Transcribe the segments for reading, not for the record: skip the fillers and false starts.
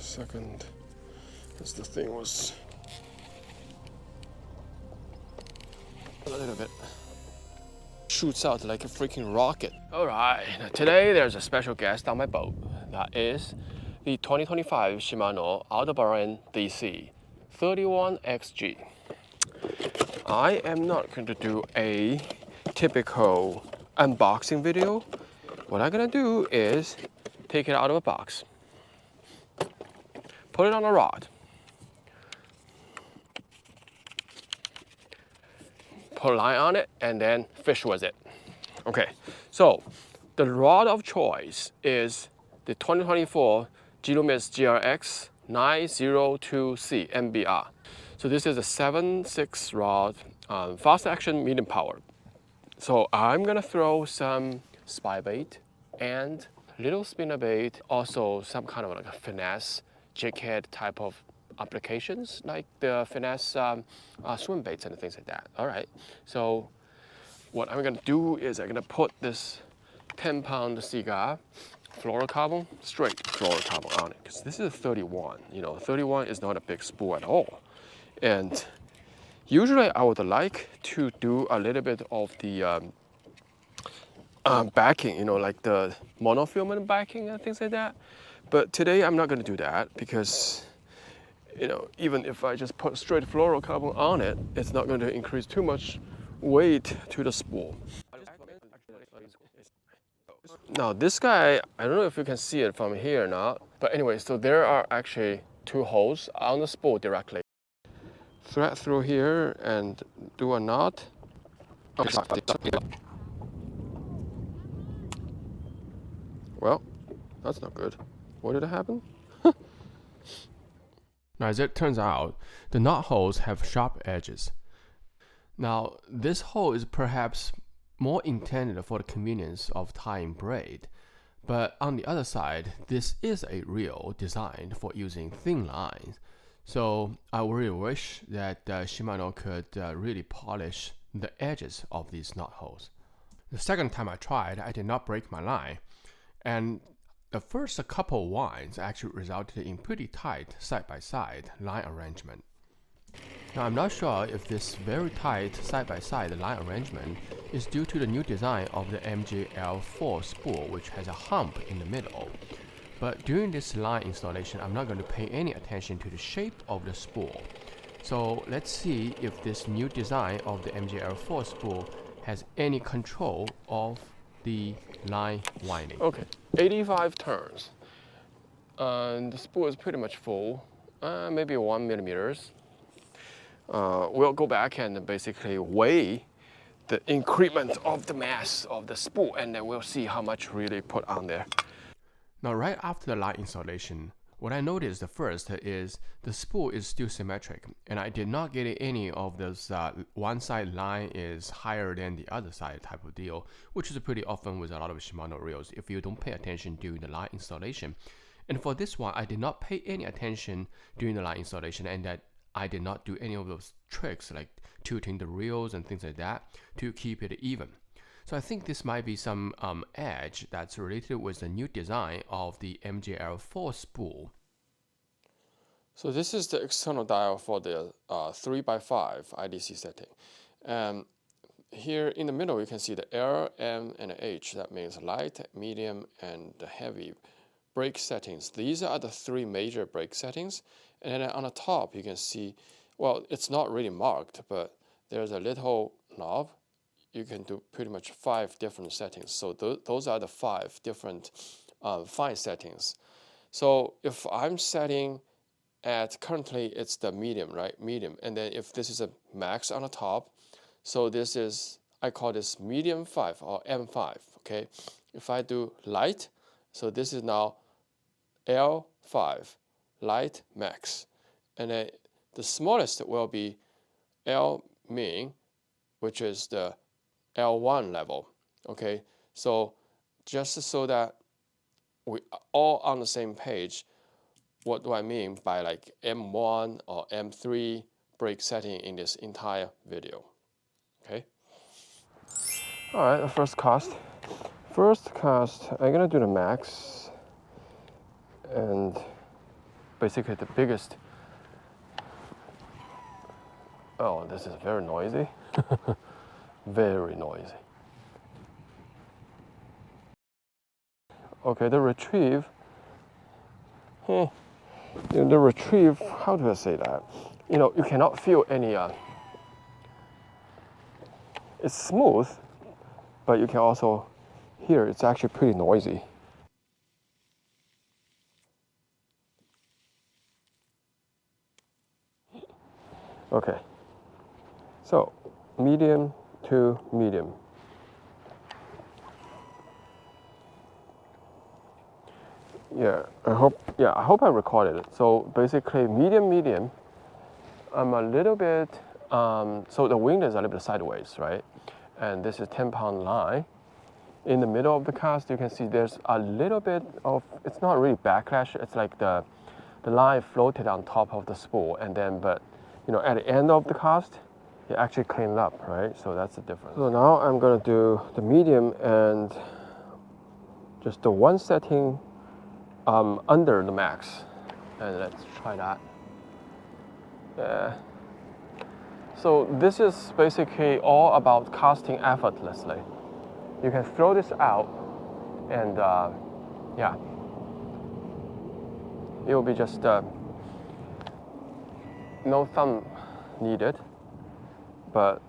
second, as the thing was a little bit shoots out like a freaking rocket. All right, today there's a special guest on my boat. That is the 2025 Shimano Aldebaran DC 31XG. I am not going to do a typical unboxing video. What I'm gonna do is take it out of a box, put it on a rod, put a line on it, and then fish with it. Okay, so the rod of choice is the 2024 Gilomis GRX 902C MBR. So this is a 7/6 rod, fast action, medium power. So I'm gonna throw some spy bait and little spinner bait, also some kind of like a finesse jig head type of applications, like the finesse swim baits and things like that. All right, so what I'm gonna do is I'm gonna put this 10-pound cigar fluorocarbon, straight fluorocarbon on it, because this is a 31. You know, 31 is not a big spool at all. And usually I would like to do a little bit of the backing, you know, like the monofilament backing and things like that. But today I'm not going to do that because, you know, even if I just put straight fluorocarbon on it, it's not going to increase too much weight to the spool. Now this guy, I don't know if you can see it from here or not, but anyway, so there are actually two holes on the spool directly. Thread through here and do a knot. Well, that's not good. What did happen? Now, as it turns out, the knot holes have sharp edges. Now, this hole is perhaps more intended for the convenience of tying braid, but on the other side, this is a reel designed for using thin lines. So I really wish that Shimano could really polish the edges of these knot holes. The second time I tried, I did not break my line, and the first couple winds actually resulted in pretty tight side-by-side line arrangement. Now I'm not sure if this very tight side-by-side line arrangement is due to the new design of the MJL4 spool, which has a hump in the middle. But during this line installation, I'm not going to pay any attention to the shape of the spool. So let's see if this new design of the MJL4 spool has any control of the line winding. Okay, 85 turns. And the spool is pretty much full, maybe 1 millimeters. We'll go back and basically weigh the increment of the mass of the spool, and then we'll see how much really put on there. Now, right after the line installation, what I noticed first is the spool is still symmetric, and I did not get any of those one side line is higher than the other side type of deal, which is pretty often with a lot of Shimano reels if you don't pay attention during the line installation. And for this one, I did not pay any attention during the line installation, and that I did not do any of those tricks like tilting the reels and things like that to keep it even. So I think this might be some edge that's related with the new design of the MJL4 spool. So this is the external dial for the 3x5 IDC setting. Here in the middle, you can see the L, M, and H. That means light, medium, and heavy brake settings. These are the three major brake settings. And then on the top, you can see, well, it's not really marked, but there's a little knob. You can do pretty much 5 different settings. So those are the 5 different fine settings. So if I'm setting at currently it's the medium, right? Medium. And then if this is a max on the top, so this is, I call this medium 5 or M5, okay? If I do light, so this is now L5, light max. And then the smallest will be L min, which is the L1 level, okay? So just so that we are all on the same page, what do I mean by like M1 or M3 brake setting in this entire video, okay? All right, the first cast. First cast, I'm gonna do the max, and basically the biggest. Oh, this is very noisy. Very noisy. Okay, the retrieve. The retrieve, how do I say that? You cannot feel any, it's smooth, but you can also hear it's actually pretty noisy. Okay, so medium to medium. I hope I recorded it. So basically medium, I'm a little bit, so the wind is a little bit sideways, right? And this is 10-pound line. In the middle of the cast, you can see there's a little bit of, it's not really backlash, it's like the line floated on top of the spool, and then, but at the end of the cast, it actually cleaned up, right? So that's the difference. So now I'm gonna do the medium and just the one setting under the max, and let's try that. So this is basically all about casting effortlessly. You can throw this out, and yeah, it will be just no thumb needed. But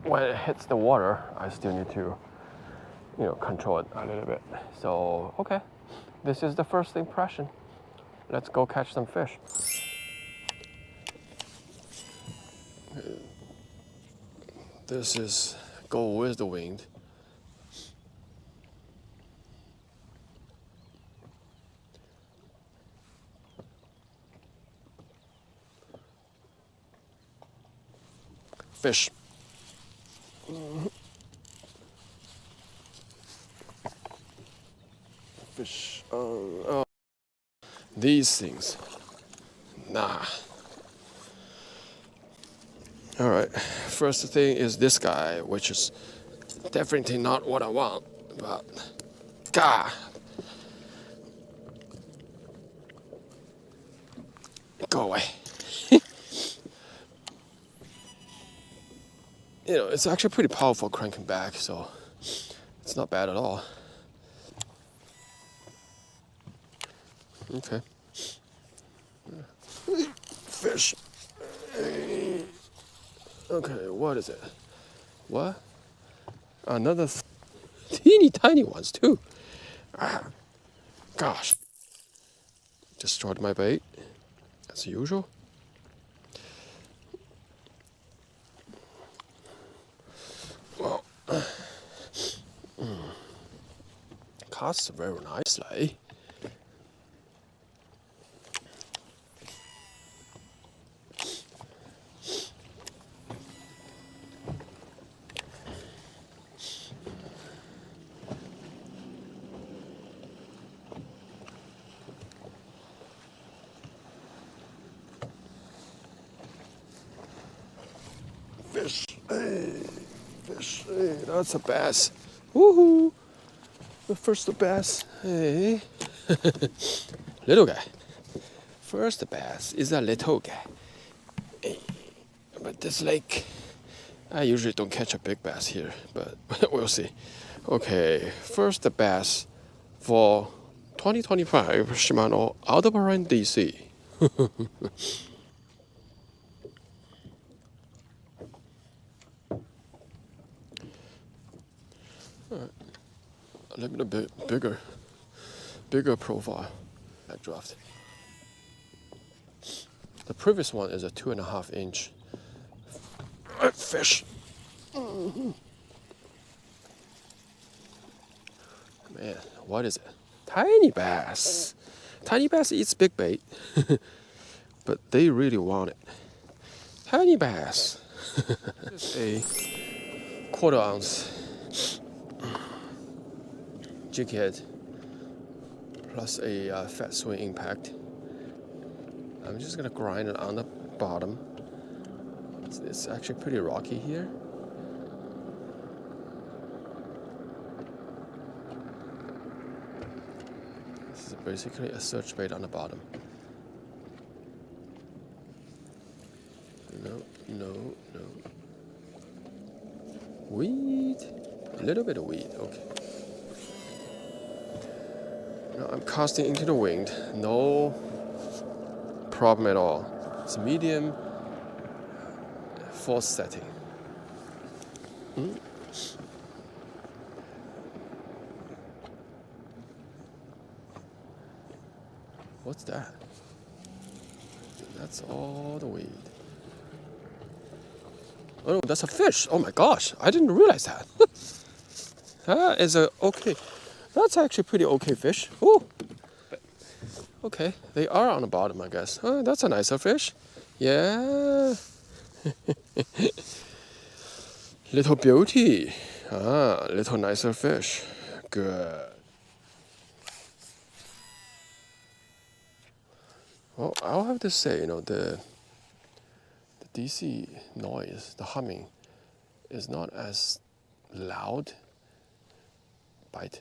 when it hits the water, I still need to, control it a little bit. So okay, this is the first impression. Let's go catch some fish. This is go with the wind. Fish. Fish. Oh. These things. Nah. All right. First thing is this guy, which is definitely not what I want. But, God. Go away. It's actually pretty powerful cranking back, so it's not bad at all. Okay. Fish. Okay, what is it? What? Another teeny tiny ones too. Gosh. Destroyed my bait, as usual. Well, casts very nicely. Fish, hey, fish, hey, that's a bass. Woohoo! The first bass, hey. Little guy. First bass is a little guy. Hey. But this lake, I usually don't catch a big bass here, but we'll see. Okay, first bass for 2025 Shimano Aldebaran DC. A little bit bigger profile. I draft. The previous one is a 2.5 inch fish. Man, what is it? Tiny bass. Tiny bass eats big bait, but they really want it. Tiny bass. A 1/4 ounce jig head plus a fat swing impact. I'm just gonna grind it on the bottom. It's actually pretty rocky here. This is basically a search bait on the bottom. No, no. Weed. A little bit of weed. Okay. Now I'm casting into the wind. No problem at all. It's medium force setting. What's that? That's all the weed. Oh, no, that's a fish. Oh my gosh, I didn't realize that. That is a okay. That's actually pretty okay fish. Ooh. Okay, they are on the bottom, I guess. Oh, that's a nicer fish. Yeah. Little beauty. Ah, little nicer fish. Good. Well, I'll have to say, the DC noise, the humming, is not as loud bite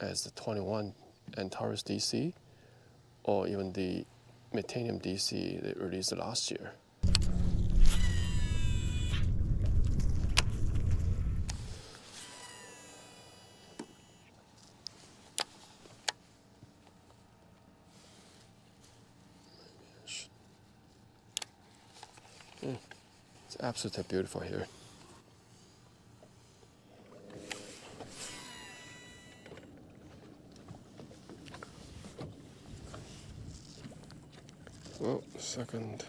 as the 21 Antares DC or even the Metanium DC they released last year. It's absolutely beautiful here. Well, second,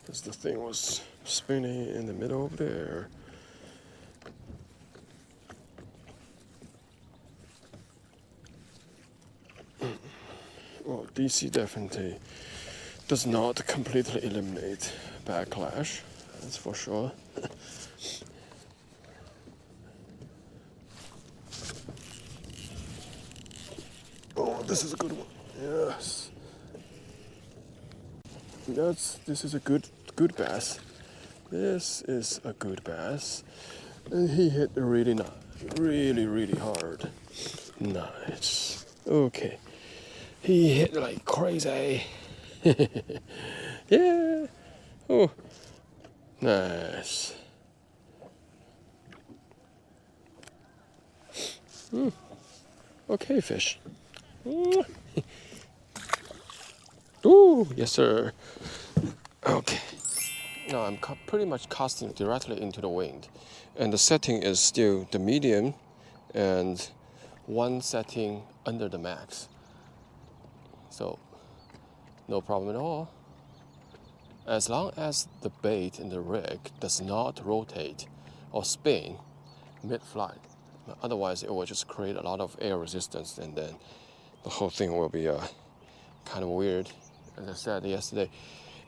as the thing was spinning in the middle of there. Well, DC definitely does not completely eliminate backlash, that's for sure. Oh, this is a good one. Yes. This is a good bass. This is a good bass. And he hit really hard. Nice. Okay. He hit like crazy. Yeah. Oh. Nice. Okay, fish. Ooh, yes, sir. Okay. Now I'm pretty much casting directly into the wind. And the setting is still the medium and one setting under the max. So, no problem at all. As long as the bait in the rig does not rotate or spin mid-flight. Otherwise, it will just create a lot of air resistance and then the whole thing will be kind of weird. As I said yesterday,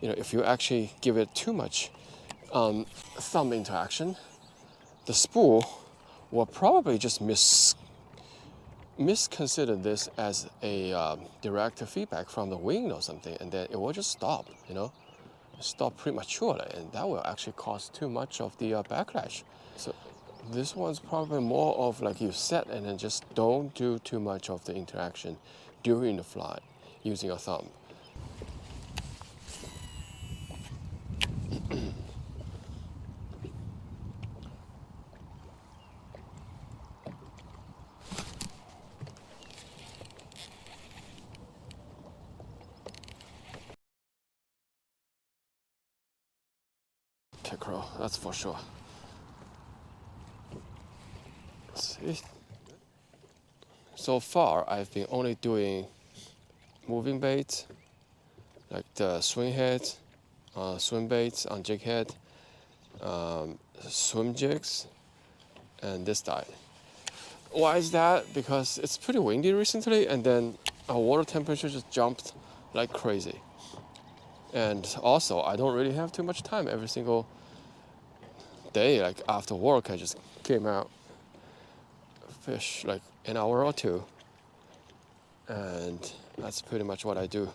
if you actually give it too much thumb interaction, the spool will probably just misconsider this as a direct feedback from the wing or something, and then it will just stop, stop prematurely, and that will actually cause too much of the backlash. So this one's probably more of like you set and then just don't do too much of the interaction during the flight using your thumb. Pickerel, that's for sure. See? So far, I've been only doing moving baits, like the swing head, swim baits on jig head, swim jigs, and this diet. Why is that? Because it's pretty windy recently, and then our water temperature just jumped like crazy. And also, I don't really have too much time every single day. Like after work, I just came out, fish like an hour or two, and that's pretty much what I do.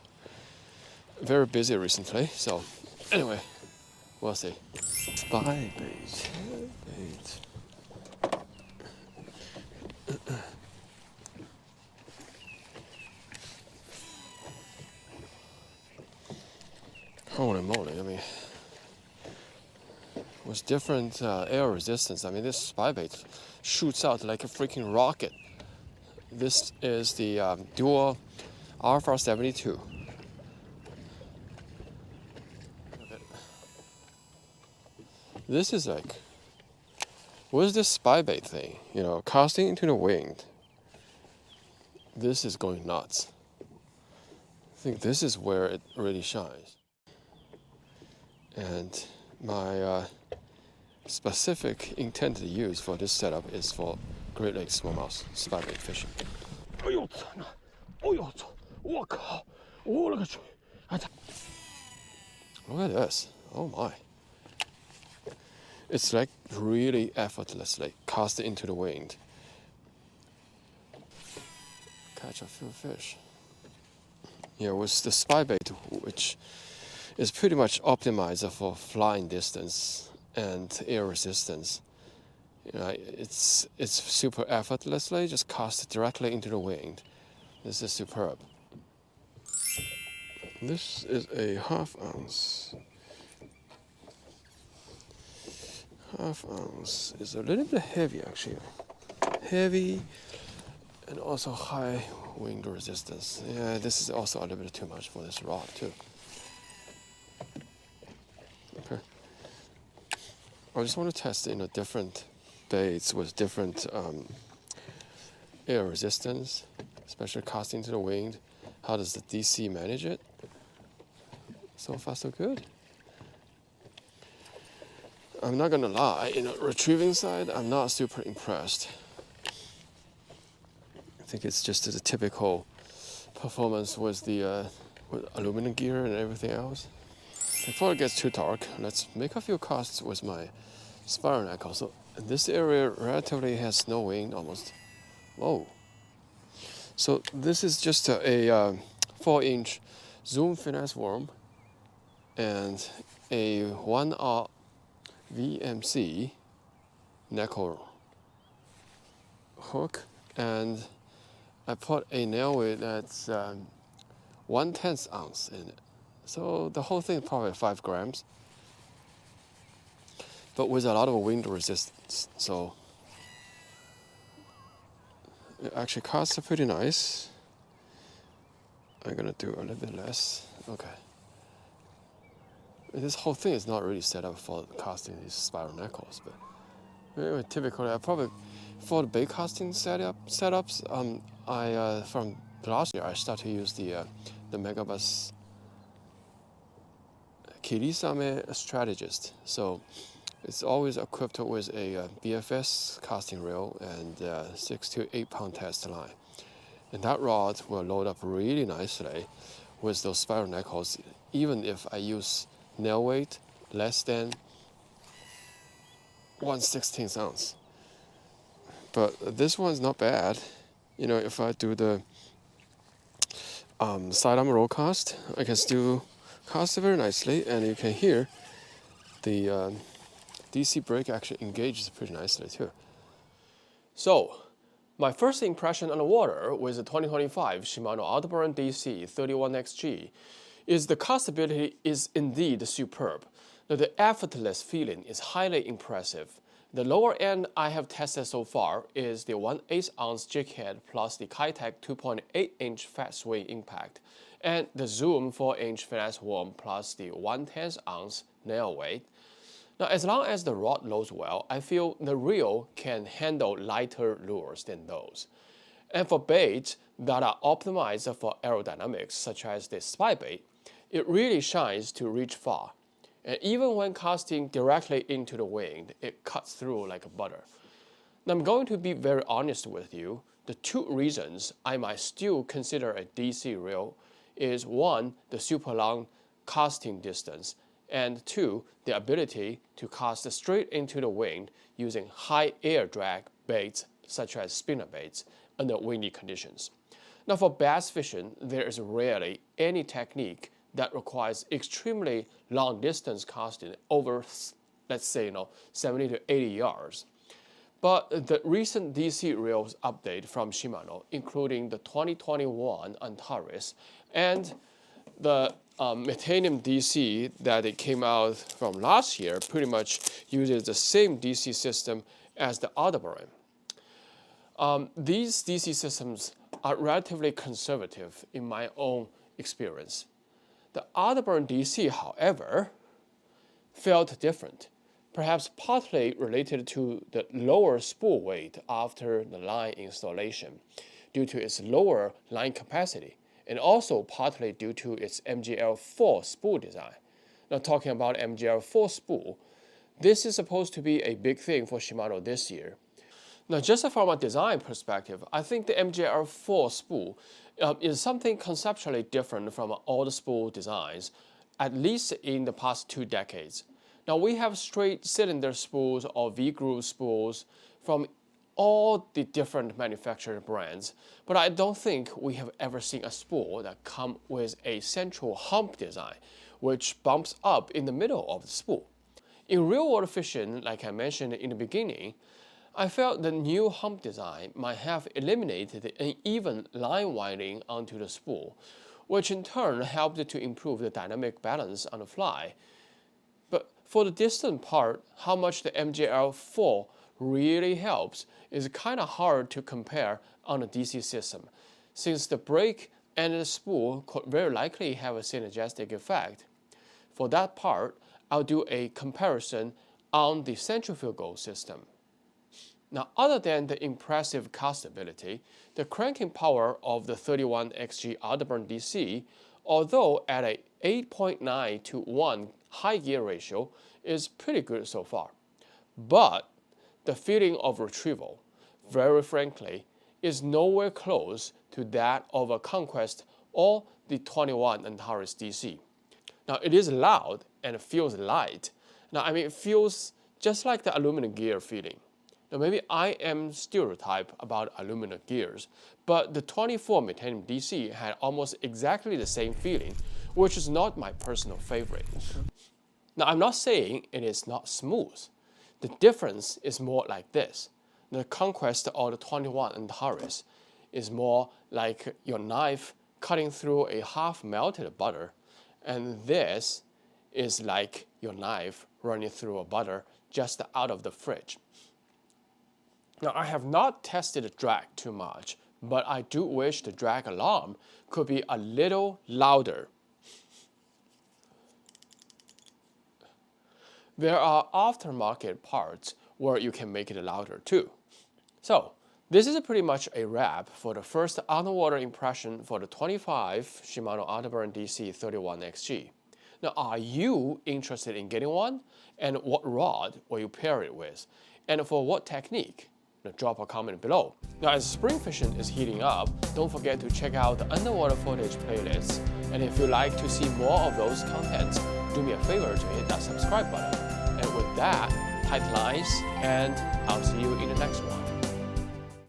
Very busy recently, so anyway, we'll see. Spy bait. Holy moly, with different air resistance. I mean, this spybait shoots out like a freaking rocket. This is the dual Alpha 72. This is like, what is this spybait thing? You know, casting into the wind. This is going nuts. I think this is where it really shines. And my specific intended use for this setup is for Great Lakes smallmouth spybait fishing. Look at this. Oh my. It's like really effortlessly cast into the wind. Catch a few fish. Yeah, with the spybait, which is pretty much optimized for flying distance and air resistance. You know, it's super effortlessly just cast directly into the wind. This is superb. This is a half ounce. Half ounce is a little bit heavy actually. Heavy and also high wind resistance. Yeah, this is also a little bit too much for this rod too. Okay. I just want to test different baits with different air resistance, especially casting to the wind. How does the DC manage it? So far so good. I'm not gonna lie, retrieving side, I'm not super impressed. I think it's just the typical performance with the with aluminum gear and everything else. Before it gets too dark, let's make a few casts with my spiral neckle. So this area relatively has no wind almost. Whoa. So this is just a 4-inch zoom finesse worm and a 1/0 VMC neckle hook, and I put a nail weight that's 1/10 ounce in it. So the whole thing is probably 5 grams, but with a lot of wind resistance. So it actually casts pretty nice. I'm gonna do a little bit less. Okay. This whole thing is not really set up for casting these spiral neckles, but anyway, typically I probably for the bait casting setups, I from last year I started to use the Megabus Kirisame Strategist. So it's always equipped with a BFS casting reel and 6 to 8 pound test line, and that rod will load up really nicely with those spiral neckles, even if I use nail weight less than 1/16 ounce. But this one's not bad. If I do the sidearm roll cast, I can still cast it very nicely, and you can hear the DC brake actually engages pretty nicely too. So, my first impression on the water with the 2025 Shimano Aldebaran DC 31XG is the castability is indeed superb. The effortless feeling is highly impressive. The lower end I have tested so far is the 1/8 ounce jig head plus the Kitech 2.8 inch fat swing impact, and the Zoom 4-inch finesse worm plus the 1/10 ounce nail weight. Now, as long as the rod loads well, I feel the reel can handle lighter lures than those. And for baits that are optimized for aerodynamics, such as the spybait, it really shines to reach far. And even when casting directly into the wind, it cuts through like butter. Now, I'm going to be very honest with you. The 2 reasons I might still consider a DC reel is 1, the super long casting distance, and 2, the ability to cast straight into the wind using high air drag baits such as spinner baits under windy conditions. Now, for bass fishing, there is rarely any technique that requires extremely long distance casting over, let's say, 70 to 80 yards. But the recent DC reels update from Shimano, including the 2021 Antares and the Titanium DC that it came out from last year pretty much uses the same DC system as the Aldebaran. These DC systems are relatively conservative in my own experience. The Aldebaran DC, however, felt different, perhaps partly related to the lower spool weight after the line installation due to its lower line capacity, and also partly due to its MGL4 spool design. Now, talking about MGL4 spool, this is supposed to be a big thing for Shimano this year. Now, just from a design perspective, I think the MGL4 spool is something conceptually different from all the spool designs, at least in the past 2 decades. Now, we have straight cylinder spools or V-groove spools from all the different manufacturer brands, but I don't think we have ever seen a spool that comes with a central hump design, which bumps up in the middle of the spool. In real-world fishing, like I mentioned in the beginning, I felt the new hump design might have eliminated the uneven line winding onto the spool, which in turn helped to improve the dynamic balance on the fly. But for the distant part, how much the MGL4 really helps is kind of hard to compare on a DC system, since the brake and the spool could very likely have a synergistic effect. For that part, I'll do a comparison on the centrifugal system. Now, other than the impressive castability, the cranking power of the 31XG Aldebaran DC, although at a 8.9 to 1 high gear ratio, is pretty good so far. But the feeling of retrieval, very frankly, is nowhere close to that of a Conquest or the 21 Antares DC. Now, it is loud and it feels light. Now, I mean, it feels just like the aluminum gear feeling. Now, maybe I am stereotyped about aluminum gears, but the 24 Titanium DC had almost exactly the same feeling, which is not my personal favorite. Now, I'm not saying it is not smooth. The difference is more like this. The Conquest or the 21 Antares is more like your knife cutting through a half melted butter, and this is like your knife running through a butter just out of the fridge. Now, I have not tested the drag too much, but I do wish the drag alarm could be a little louder. There are aftermarket parts where you can make it louder too. So, this is pretty much a wrap for the first underwater impression for the 25 Shimano Aldebaran DC 31XG. Now, are you interested in getting one? And what rod will you pair it with? And for what technique? Now, drop a comment below. Now, as spring fishing is heating up, don't forget to check out the underwater footage playlists. And if you'd like to see more of those contents, do me a favor to hit that subscribe button. And with that, tight lines, and I'll see you in the next one.